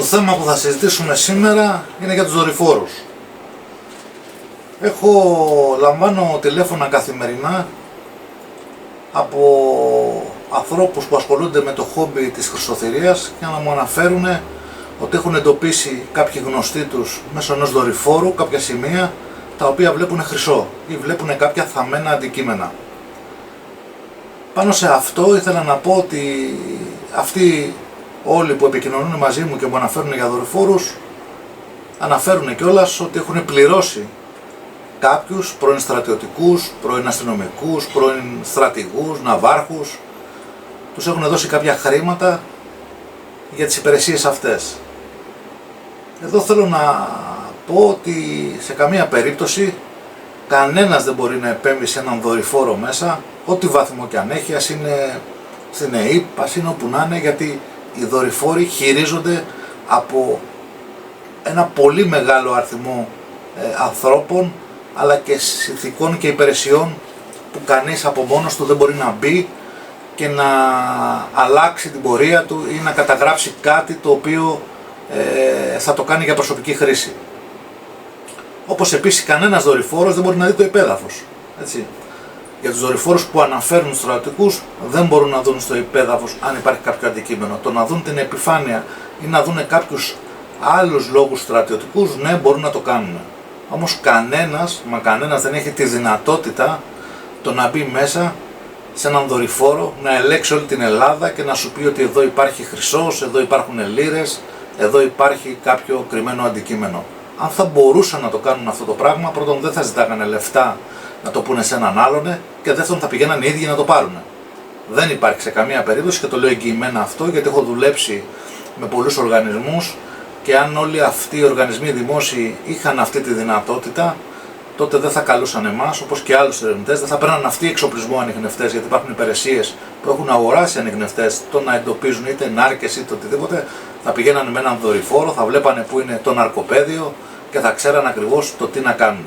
θέμα που θα συζητήσουμε σήμερα είναι για τους δορυφόρους. Λαμβάνω τηλέφωνα καθημερινά από ανθρώπους που ασχολούνται με το χόμπι της χρυσοθυρίας για να μου αναφέρουν ότι έχουν εντοπίσει κάποιοι γνωστοί τους μέσω ενός δορυφόρου κάποια σημεία τα οποία βλέπουν χρυσό ή βλέπουν κάποια θαμμένα αντικείμενα. Πάνω σε αυτό ήθελα να πω ότι αυτοί όλοι που επικοινωνούν μαζί μου και μου αναφέρουν για δορυφόρους αναφέρουν κιόλας ότι έχουν πληρώσει κάποιους πρώην στρατιωτικούς, πρώην αστυνομικούς, πρώην στρατηγούς, ναυάρχους. Τους έχουν δώσει κάποια χρήματα για τις υπηρεσίες αυτές. Εδώ θέλω να πω ότι σε καμία περίπτωση κανένας δεν μπορεί να επέμβει σε έναν δορυφόρο μέσα, ό,τι βάθμο και αν έχει, ας είναι στην ΕΕΠ, ας είναι όπου να είναι, γιατί οι δορυφόροι χειρίζονται από ένα πολύ μεγάλο αριθμό ανθρώπων, αλλά και συνθηκών και υπηρεσιών που κανείς από μόνος του δεν μπορεί να μπει και να αλλάξει την πορεία του ή να καταγράψει κάτι το οποίο θα το κάνει για προσωπική χρήση. Όπως επίσης κανένας δορυφόρος δεν μπορεί να δει το υπέδαφος. Έτσι. Για τους δορυφόρους που αναφέρουν τους στρατιωτικούς δεν μπορούν να δουν στο υπέδαφος αν υπάρχει κάποιο αντικείμενο. Το να δουν την επιφάνεια ή να δουν κάποιους άλλους λόγους στρατιωτικούς, ναι, μπορούν να το κάνουν. Όμως κανένας δεν έχει τη δυνατότητα το να μπει μέσα σε έναν δορυφόρο, να ελέγξει όλη την Ελλάδα και να σου πει ότι εδώ υπάρχει χρυσός, εδώ υπάρχουν λίρες, εδώ υπάρχει κάποιο κρυμμένο αντικείμενο. Αν θα μπορούσαν να το κάνουν αυτό το πράγμα, πρώτον δεν θα ζητάγανε λεφτά να το πούνε σε έναν άλλον και δεύτερον θα πηγαίναν οι ίδιοι να το πάρουν. Δεν υπάρχει σε καμία περίπτωση και το λέω εγγυημένα αυτό γιατί έχω δουλέψει με πολλούς οργανισμούς και αν όλοι αυτοί οι οργανισμοί δημόσιοι είχαν αυτή τη δυνατότητα, τότε δεν θα καλούσαν εμάς όπως και άλλους ερευνητές, δεν θα παίρναν αυτοί εξοπλισμό ανιχνευτές, γιατί υπάρχουν υπηρεσίες που έχουν αγοράσει ανιχνευτές, το να εντοπίζουν είτε νάρκες είτε οτιδήποτε. Θα πηγαίνανε με έναν δορυφόρο, θα βλέπανε που είναι το ναρκοπαίδιο και θα ξέραν ακριβώς το τι να κάνουν.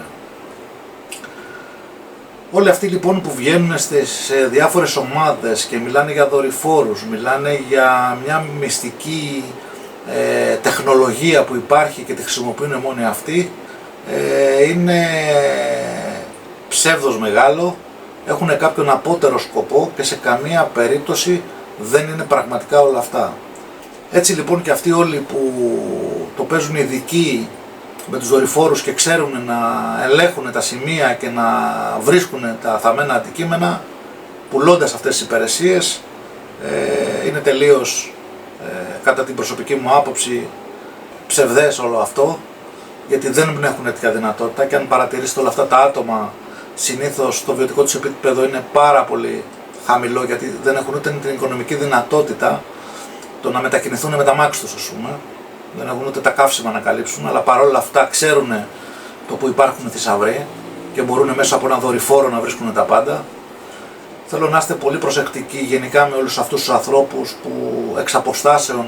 Όλοι αυτοί λοιπόν που βγαίνουν σε διάφορες ομάδες και μιλάνε για δορυφόρους, μιλάνε για μια μυστική τεχνολογία που υπάρχει και τη χρησιμοποιούν μόνοι αυτοί, είναι ψεύδος μεγάλο, έχουν κάποιον απότερο σκοπό και σε καμία περίπτωση δεν είναι πραγματικά όλα αυτά. Έτσι λοιπόν και αυτοί όλοι που το παίζουν ειδικοί με τους δορυφόρους και ξέρουν να ελέγχουν τα σημεία και να βρίσκουν τα θαμμένα αντικείμενα, πουλώντας αυτές τις υπηρεσίες, είναι τελείως κατά την προσωπική μου άποψη ψευδές όλο αυτό, γιατί δεν έχουν τέτοια δυνατότητα και αν παρατηρήσετε όλα αυτά τα άτομα συνήθως το βιωτικό τους επίπεδο είναι πάρα πολύ χαμηλό, γιατί δεν έχουν ούτε την οικονομική δυνατότητα το να μετακινηθούν με τα μάξι τους, ας πούμε. Δεν έχουν ούτε τα καύσιμα να καλύψουν, αλλά παρόλα αυτά ξέρουν το που υπάρχουν θησαυροί και μπορούν μέσα από ένα δορυφόρο να βρίσκουν τα πάντα. Θέλω να είστε πολύ προσεκτικοί γενικά με όλους αυτούς τους ανθρώπους που εξ αποστάσεων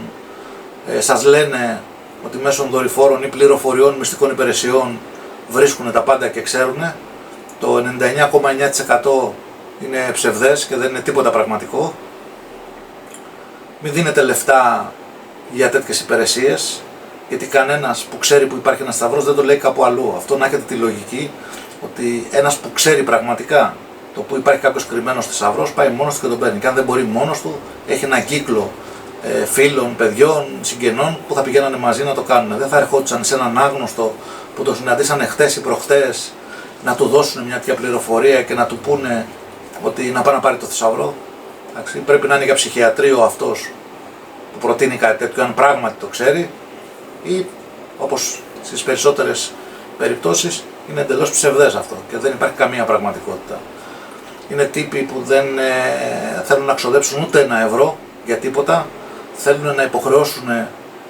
σας λένε ότι μέσω δορυφόρων ή πληροφοριών μυστικών υπηρεσιών βρίσκουν τα πάντα και ξέρουν. Το 99,9% είναι ψευδές και δεν είναι τίποτα πραγματικό. Μην δίνετε λεφτά για τέτοιες υπηρεσίες, γιατί κανένας που ξέρει που υπάρχει ένας σταυρός δεν το λέει κάπου αλλού. Αυτό να έχετε τη λογική ότι ένας που ξέρει πραγματικά το που υπάρχει κάποιος κρυμμένος θησαυρός πάει μόνος του και τον παίρνει. Και αν δεν μπορεί μόνος του, έχει ένα κύκλο φίλων, παιδιών, συγγενών που θα πηγαίνανε μαζί να το κάνουν. Δεν θα ερχόντουσαν σε έναν άγνωστο που το συναντήσανε χτες ή προχτές να του δώσουν μια τέτοια πληροφορία και να του πούνε ότι να πάει να πάρει το θησαυρό. Πρέπει να είναι για ψυχιατρίο αυτός που προτείνει κάτι τέτοιο, αν πράγματι το ξέρει, ή όπως στις περισσότερες περιπτώσεις είναι εντελώς ψευδές αυτό και δεν υπάρχει καμία πραγματικότητα. Είναι τύποι που δεν θέλουν να ξοδέψουν ούτε ένα ευρώ για τίποτα, θέλουν να υποχρεώσουν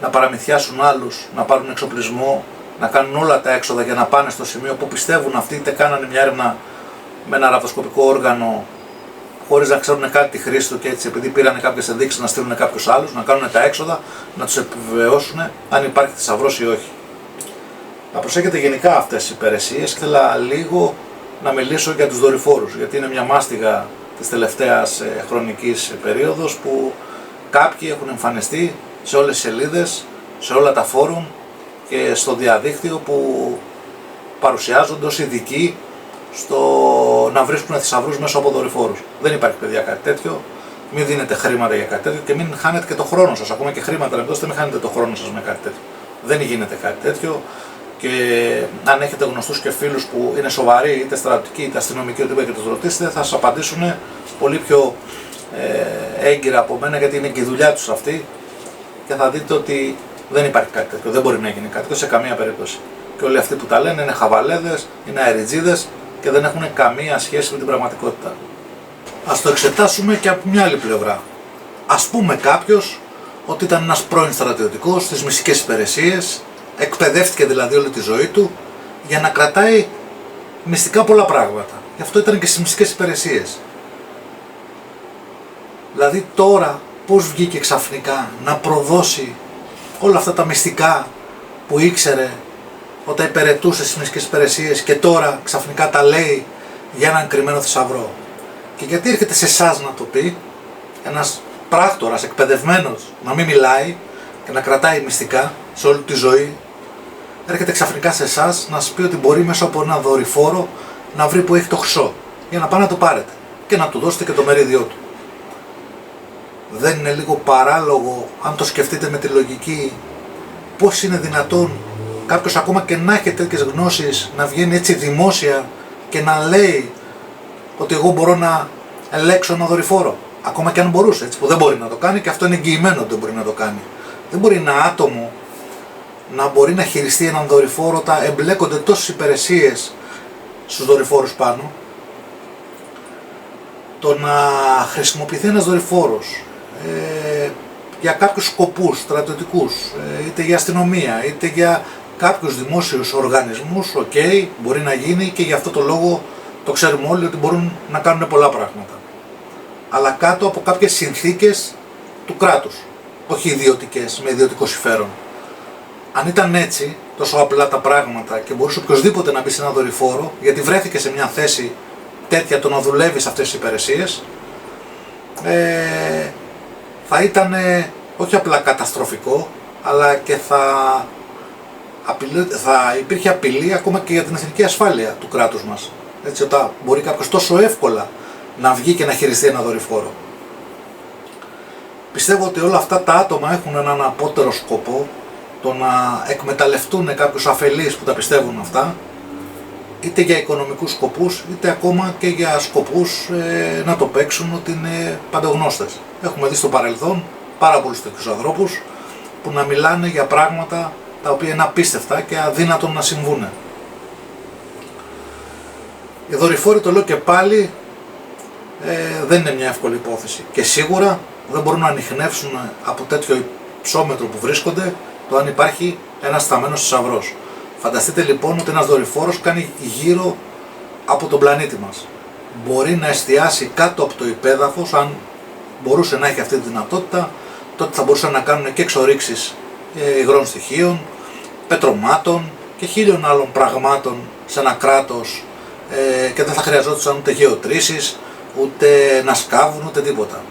να παραμυθιάσουν άλλους, να πάρουν εξοπλισμό, να κάνουν όλα τα έξοδα για να πάνε στο σημείο που πιστεύουν αυτοί, είτε κάνανε μια έρευνα με ένα ραδιοσκοπικό όργανο χωρίς να ξέρουν κάτι τη χρήση του και έτσι επειδή πήραν κάποιες ενδείξεις να στείλουν κάποιους άλλους, να κάνουν τα έξοδα, να τους επιβεβαιώσουν αν υπάρχει θησαυρός ή όχι. Να προσέχετε γενικά αυτές τις υπηρεσίες και ήθελα λίγο να μιλήσω για τους δορυφόρους, γιατί είναι μια μάστιγα της τελευταίας χρονικής περίοδος που κάποιοι έχουν εμφανιστεί σε όλες τις σελίδες σε όλα τα φόρουμ και στο διαδίκτυο που παρουσιάζονται ως ειδικοί στο να βρίσκουν θησαυρούς μέσω από δορυφόρους. Δεν υπάρχει, παιδιά, κάτι τέτοιο. Μην δίνετε χρήματα για κάτι τέτοιο και μην χάνετε και το χρόνο σας. Ακόμα και χρήματα να δώσετε, μην χάνετε το χρόνο σας με κάτι τέτοιο. Δεν γίνεται κάτι τέτοιο. Και αν έχετε γνωστούς και φίλους που είναι σοβαροί, είτε στρατιωτικοί είτε αστυνομικοί, οτιδήποτε και τους ρωτήσετε, θα σας απαντήσουν πολύ πιο έγκυρα από μένα, γιατί είναι και η δουλειά τους αυτή. Και θα δείτε ότι δεν υπάρχει κάτι τέτοιο. Δεν μπορεί να γίνει κάτι τέτοιο σε καμία περίπτωση. Και όλοι αυτοί που τα λένε είναι χαβαλέδες, είναι αεριτζίδες και δεν έχουν καμία σχέση με την πραγματικότητα. Ας το εξετάσουμε και από μια άλλη πλευρά. Ας πούμε κάποιος ότι ήταν ένας πρώην στρατιωτικός στις μυστικές υπηρεσίες, εκπαιδεύτηκε δηλαδή όλη τη ζωή του για να κρατάει μυστικά πολλά πράγματα. Γι' αυτό ήταν και στις μυστικές υπηρεσίες. Δηλαδή τώρα πώς βγήκε ξαφνικά να προδώσει όλα αυτά τα μυστικά που ήξερε όταν υπηρετούσε στις μυστικές υπηρεσίες και τώρα ξαφνικά τα λέει για έναν κρυμμένο θησαυρό. Και γιατί έρχεται σε εσάς να το πει, ένας πράκτορας εκπαιδευμένος να μην μιλάει και να κρατάει μυστικά σε όλη τη ζωή, έρχεται ξαφνικά σε εσάς να σας πει ότι μπορεί μέσα από ένα δορυφόρο να βρει που έχει το χρυσό για να πάνε να το πάρετε και να του δώσετε και το μερίδιό του. Δεν είναι λίγο παράλογο, αν το σκεφτείτε με τη λογική, πώς είναι δυνατόν κάποιος ακόμα και να έχει τέτοιες γνώσεις να βγαίνει έτσι δημόσια και να λέει ότι εγώ μπορώ να ελέγξω ένα δορυφόρο, ακόμα και αν μπορούσε, έτσι, που δεν μπορεί να το κάνει, και αυτό είναι εγγυημένο ότι δεν μπορεί να το κάνει. Δεν μπορεί ένα άτομο να μπορεί να χειριστεί έναν δορυφόρο όταν εμπλέκονται τόσες υπηρεσίες στους δορυφόρους πάνω. Το να χρησιμοποιηθεί ένας δορυφόρος για κάποιους σκοπούς στρατιωτικούς, είτε για αστυνομία, είτε για κάποιους δημόσιους οργανισμούς, μπορεί να γίνει, και γι' αυτό το λόγο το ξέρουμε όλοι ότι μπορούν να κάνουν πολλά πράγματα. Αλλά κάτω από κάποιες συνθήκες του κράτους, όχι ιδιωτικές, με ιδιωτικό συμφέρον. Αν ήταν έτσι, τόσο απλά τα πράγματα και μπορούσε οποιοδήποτε να μπει σε ένα δορυφόρο, γιατί βρέθηκε σε μια θέση τέτοια το να δουλεύει σε αυτές τις υπηρεσίες, θα ήταν όχι απλά καταστροφικό, αλλά και θα υπήρχε απειλή ακόμα και για την εθνική ασφάλεια του κράτους μας. Έτσι, όταν μπορεί κάποιος τόσο εύκολα να βγει και να χειριστεί ένα δορυφόρο. Πιστεύω ότι όλα αυτά τα άτομα έχουν έναν απότερο σκοπό, το να εκμεταλλευτούν κάποιους αφελείς που τα πιστεύουν αυτά, είτε για οικονομικούς σκοπούς, είτε ακόμα και για σκοπούς να το παίξουν ότι είναι παντογνώστες. Έχουμε δει στο παρελθόν πάρα πολλούς τέτοιους ανθρώπους που να μιλάνε για πράγματα τα οποία είναι απίστευτα και αδύνατον να συμβούν. Οι δορυφόροι, το λέω και πάλι, δεν είναι μια εύκολη υπόθεση και σίγουρα δεν μπορούν να ανιχνεύσουν από τέτοιο υψόμετρο που βρίσκονται το αν υπάρχει ένας σταμμένος θησαυρός. Φανταστείτε λοιπόν ότι ένας δορυφόρος κάνει γύρω από τον πλανήτη μας. Μπορεί να εστιάσει κάτω από το υπέδαφος, αν μπορούσε να έχει αυτή τη δυνατότητα, τότε θα μπορούσαν να κάνουν και εξορίξεις υγρών στοιχείων, πετρωμάτων και χίλιων άλλων πραγμάτων σε ένα κράτος, και δεν θα χρειαζόντουσαν ούτε γεωτρήσεις, ούτε να σκάβουν, ούτε τίποτα.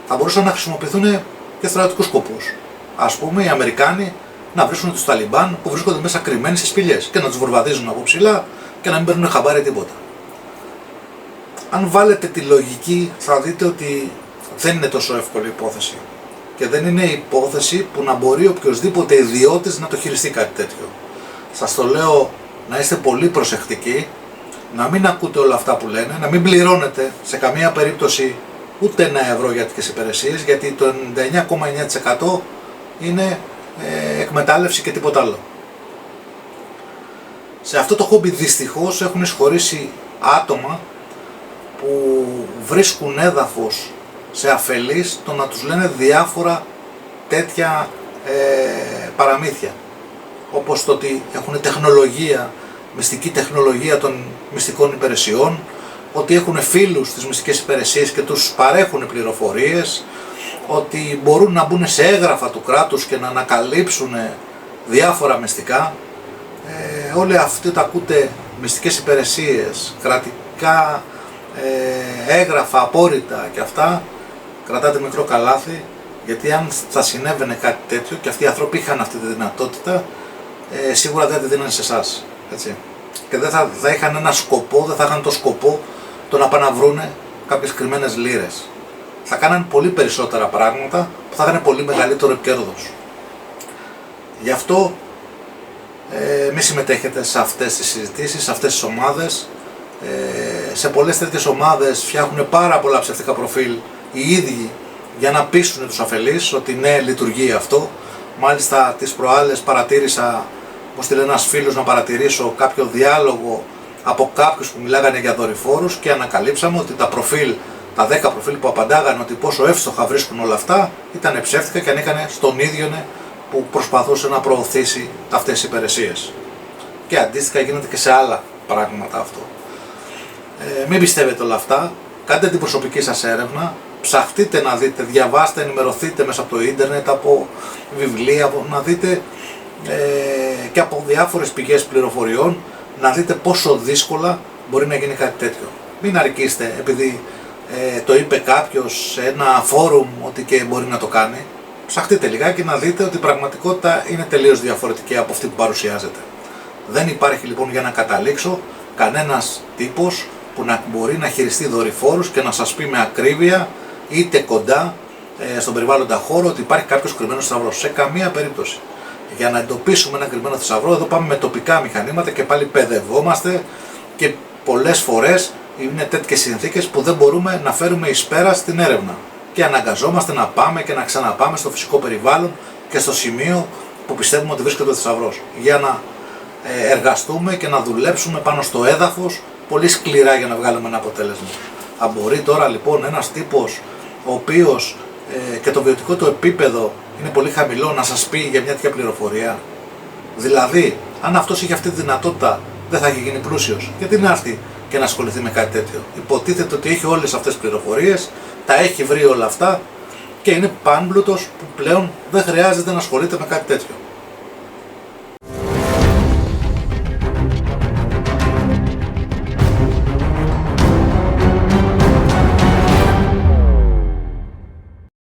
Θα μπορούσαν να χρησιμοποιηθούν και στρατιωτικούς σκοπούς. Ας πούμε οι Αμερικάνοι να βρίσκουν τους Ταλιμπάν που βρίσκονται μέσα κρυμμένοι στις σπηλιές και να τους βορβαδίζουν από ψηλά και να μην παίρνουν χαμπάρι τίποτα. Αν βάλετε τη λογική θα δείτε ότι δεν είναι τόσο εύκολη υπόθεση και δεν είναι υπόθεση που να μπορεί οποιοδήποτε ιδιώτης να το χειριστεί κάτι τέτοιο. Σας το λέω να είστε πολύ προσεκτικοί, να μην ακούτε όλα αυτά που λένε, να μην πληρώνετε σε καμία περίπτωση ούτε €1 για τις υπηρεσίες, γιατί το 99,9% είναι εκμετάλλευση και τίποτα άλλο. Σε αυτό το χόμπι δυστυχώς έχουν εισχωρήσει άτομα που βρίσκουν έδαφος σε αφελείς το να τους λένε διάφορα τέτοια παραμύθια, όπως το ότι έχουν τεχνολογία, μυστική τεχνολογία των μυστικών υπηρεσιών, ότι έχουν φίλους στις μυστικές υπηρεσίες και τους παρέχουν πληροφορίες, ότι μπορούν να μπουν σε έγγραφα του κράτους και να ανακαλύψουν διάφορα μυστικά. Όλοι αυτοί τα ακούτε μυστικές υπηρεσίες, κρατικά έγγραφα, απόρριτα και αυτά, κρατάτε μικρό καλάθι, Γιατί αν θα συνέβαινε κάτι τέτοιο και αυτοί οι άνθρωποι είχαν αυτή τη δυνατότητα, σίγουρα δεν τη δίνανε σε εσάς. Και δεν θα είχαν ένα σκοπό, δεν θα είχαν το σκοπό το να πάνε να βρούνε κάποιες κρυμμένες λίρες. Θα κάνανε πολύ περισσότερα πράγματα που θα είχαν πολύ μεγαλύτερο κέρδος. Γι' αυτό μη συμμετέχετε σε αυτές τις συζητήσεις, σε αυτές τις ομάδες. Σε πολλές τέτοιες ομάδες φτιάχνουν πάρα πολλά ψευτικά προφίλ οι ίδιοι για να πείσουν τους αφελείς ότι ναι, λειτουργεί αυτό. Μάλιστα τις προάλλες παρατήρησα, μου στείλε ένας φίλος να παρατηρήσω κάποιο διάλογο από κάποιους που μιλάγανε για δορυφόρους και ανακαλύψαμε ότι τα 10 προφίλ που απαντάγανε ότι πόσο εύστοχα βρίσκουν όλα αυτά ήταν ψεύτικα και ανήκανε στον ίδιο που προσπαθούσε να προωθήσει αυτές τις υπηρεσίες. Και αντίστοιχα γίνεται και σε άλλα πράγματα αυτό. Μην πιστεύετε όλα αυτά, κάντε την προσωπική σας έρευνα, ψαχτείτε να δείτε, διαβάστε, ενημερωθείτε μέσα από το ίντερνετ, από βιβλία, να δείτε και από διάφορες πηγές πληροφοριών, να δείτε πόσο δύσκολα μπορεί να γίνει κάτι τέτοιο. Μην αρκείστε επειδή το είπε κάποιος σε ένα φόρουμ ότι και μπορεί να το κάνει. Ψαχτείτε λιγάκι να δείτε ότι η πραγματικότητα είναι τελείως διαφορετική από αυτή που παρουσιάζεται. Δεν υπάρχει λοιπόν, για να καταλήξω, κανένας τύπος που να μπορεί να χειριστεί δορυφόρους και να σας πει με ακρίβεια είτε κοντά στον περιβάλλοντα χώρο ότι υπάρχει κάποιος κρυμμένος θησαυρός. Σε καμία περίπτωση. Για να εντοπίσουμε ένα κρυμμένο θησαυρό, εδώ πάμε με τοπικά μηχανήματα και πάλι παιδευόμαστε και πολλές φορές είναι τέτοιες συνθήκες που δεν μπορούμε να φέρουμε εις πέρα στην έρευνα. Και αναγκαζόμαστε να πάμε και να ξαναπάμε στο φυσικό περιβάλλον και στο σημείο που πιστεύουμε ότι βρίσκεται ο θησαυρός. Για να εργαστούμε και να δουλέψουμε πάνω στο έδαφος πολύ σκληρά για να βγάλουμε ένα αποτέλεσμα. Αν μπορεί τώρα λοιπόν ένας τύπος ο οποίος και το βιωτικό του επίπεδο είναι πολύ χαμηλό να σας πει για μια τέτοια πληροφορία. Δηλαδή, αν αυτός είχε αυτή τη δυνατότητα, δεν θα είχε γίνει πλούσιος. Γιατί να έρθει και να ασχοληθεί με κάτι τέτοιο. Υποτίθεται ότι έχει όλες αυτές τις πληροφορίες, τα έχει βρει όλα αυτά και είναι πάμπλουτος που πλέον δεν χρειάζεται να ασχολείται με κάτι τέτοιο.